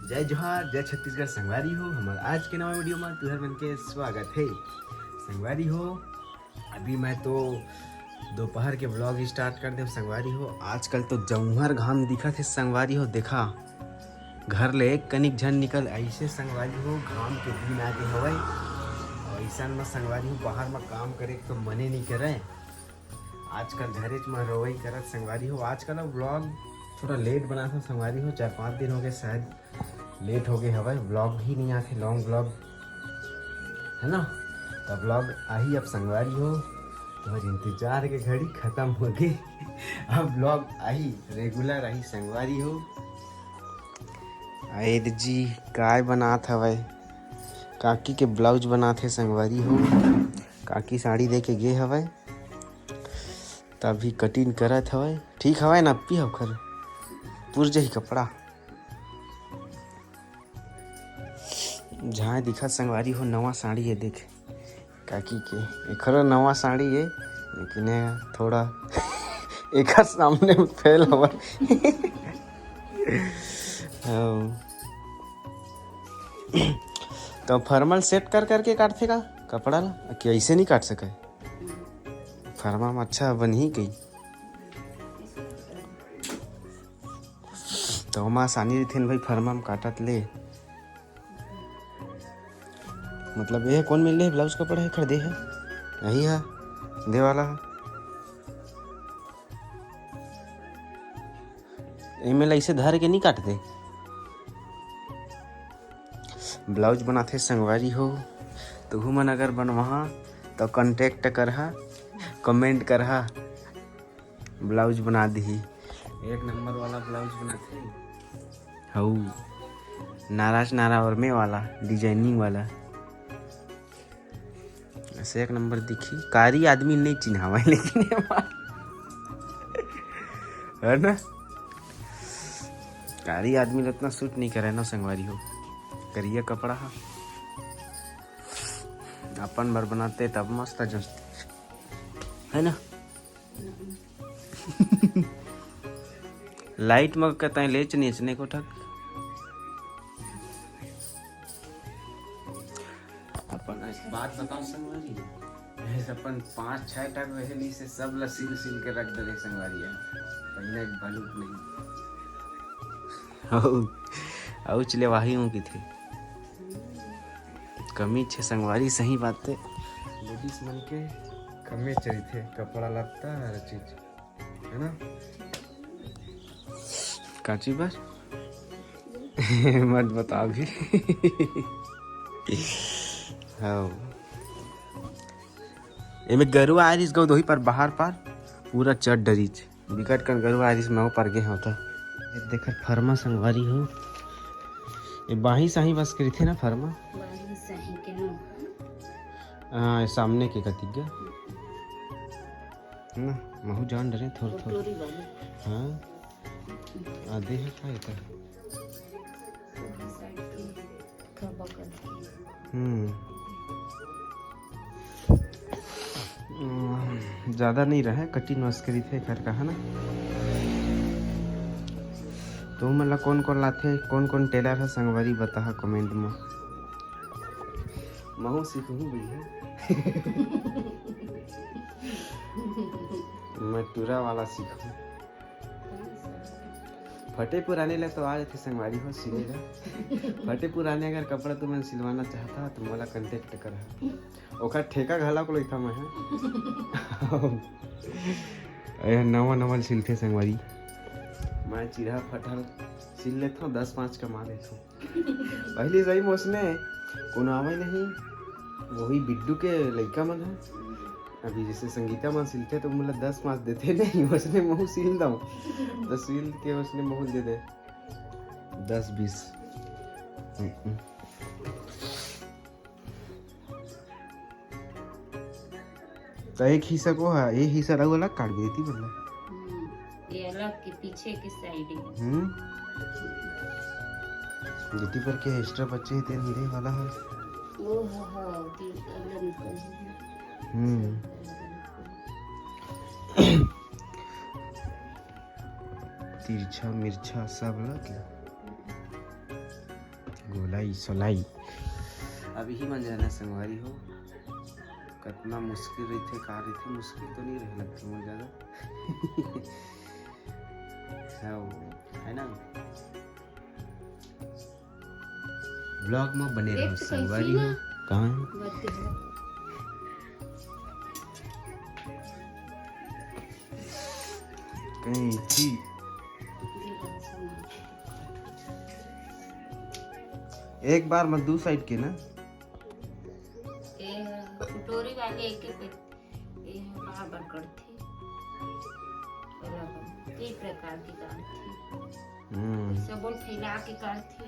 जय जोहार, जय छत्तीसगढ़। संगवारी हो, हमारे आज के नवा वीडियो में तुहर मन के स्वागत है। संगवारी हो, अभी मैं तो दोपहर के ब्लॉग स्टार्ट कर दे। संगवारी हो, आजकल तो जमुहर घाम दिखत है। संगवारी हो, देखा घर ले एक कनिक झन निकल ऐसे। संगवारी हो, घाम के दिन आगे हवय और ऐसा में संगवारी हो बाहर में काम करे तो मने नहीं करे। आजकल घरेच में रोवई करत। संगवारी हो, आजकल ब्लॉग थोड़ा लेट बना था। संगवारी हो, 4-5 दिन हो गए शायद लेट हो गए हवाई। ब्लॉग ही नहीं आते, लॉन्ग ब्लॉग है ना। तो ब्लॉग आई अब। संगवारी हो, तुम्हारी इंतजार के घड़ी खत्म हो गई। अब ब्लॉग आई रेगुलर आई। संगवारी हो, आयद जी काय बनात हवय। काकी के ब्लाउज बनाते संगवारी हो। काकी साड़ी दे के गे हवय, तभी कटिंग करत हवय। ठीक हवय ना पी हो खर पुर जही कपड़ा जहाँ दिखत। संगवारी हो, नवा साड़ी है देख काकी के। एखरो नवा साड़ी है लेकिन थोड़ा एक सामने फैल हवा। तो फॉर्मल सेट कर करके काटते का कपड़ा ला कि ऐसे नहीं काट सके। फरमा में अच्छा बन ही गई तो हम आसानी रहते भाई। फरमा में काटत ले मतलब ये कौन मिल रहे ब्लाउज कपड़ा है खरीदे है यही है दे वाला है। ईमेल ऐसे धर के नहीं काटते। ब्लाउज बनाते संगवारी हो, तो मन अगर बनवा तो कांटेक्ट करहा, कमेंट करहा, ब्लाउज बना दी। एक नंबर वाला ब्लाउज बनाते हऊ, नाराज नारा और में वाला डिजाइनिंग वाला ऐसे एक नंबर दिखी। कारी आदमी नहीं चिन्हावा लेकिन है ना, कारी आदमी उतना सूट नहीं करे ना संगवारी हो। करिए कपड़ा अपन बार बनाते तब मस्त है ना। लाइट में कहता है लेच नीचने को ठक। अपन बात बताओ संगवारी, अपन 5-6 टक रहेली से सब ला सिल सिल के रख दे संगवारी। पहले बलूट नहीं औ चले वाही हूँ कि थे कमी छे संगवारी। सही बात है, लेडीज मन के कमी चाहिए थे कपड़ा लगता हर चीज है ना। काची बार मत बता भी। हाँ, एमे गरु आरिस गौ दोही पर बाहर पार पूरा चढ़ डरीच विकट कर गरु आरिस में पर गे होता। देख फरमा संगवारी हो, ये बाही साही बस करी थे ना फरमा। हाँ, सामने के कति गया ना महू जान डरे थोड़ा थोड़ा। हाँ आधे है का इधर। ज्यादा नहीं रहे, कटिंग मस्करी थे घर का है ना। तो मतलब कौन कौन लाते, कौन कौन टेलर है संगवारी बता कमेंट में। महू सीखूं भैया। मैं टूरा वाला सीखूं। फटे पुराने लग तो आ जाते संगवारी हो सिलेगा। फटे पुराने अगर कपड़ा तुम्हें सिलवाना चाहता तो मोला कांटेक्ट कर। ओखर ठेका घला को लेता मैं नवा नवा सिलते संगवारी। मैं चिरा फटल सिल लेता हूँ, 10-5 कमा लेता हूँ। पहले सही मोसने कोनो आवे नहीं, वही बिड्डू के लड़का मन है। अभी जैसे संगीता मन सिलते तो मतलब 10-5 देते नहीं, उसने महू सिल दो तो सिल के उसने महू दे दे 10-20। तो एक हिस्सा को है, एक हिस्सा अलग अलग काट देती मतलब ये अलग के पीछे के साइड गिट्टी पर के एक्स्ट्रा बच्चे तेल मिले वाला है। वो अलग तिरछा मिर्चा सब लग गोलाई सोलाई अभी ही मन जाना संगवारी हो कितना मुश्किल रही थे का रही थी मुश्किल तो नहीं रह लगती मुझे ज़्यादा है ना ब्लॉग में बने रहो संगवारी हो कहाँ कहीं थी एक बार मत दो साइड के ना कटोरी वाले एक एक ये बराबर करती कई प्रकार की काटती सब फैला के काटती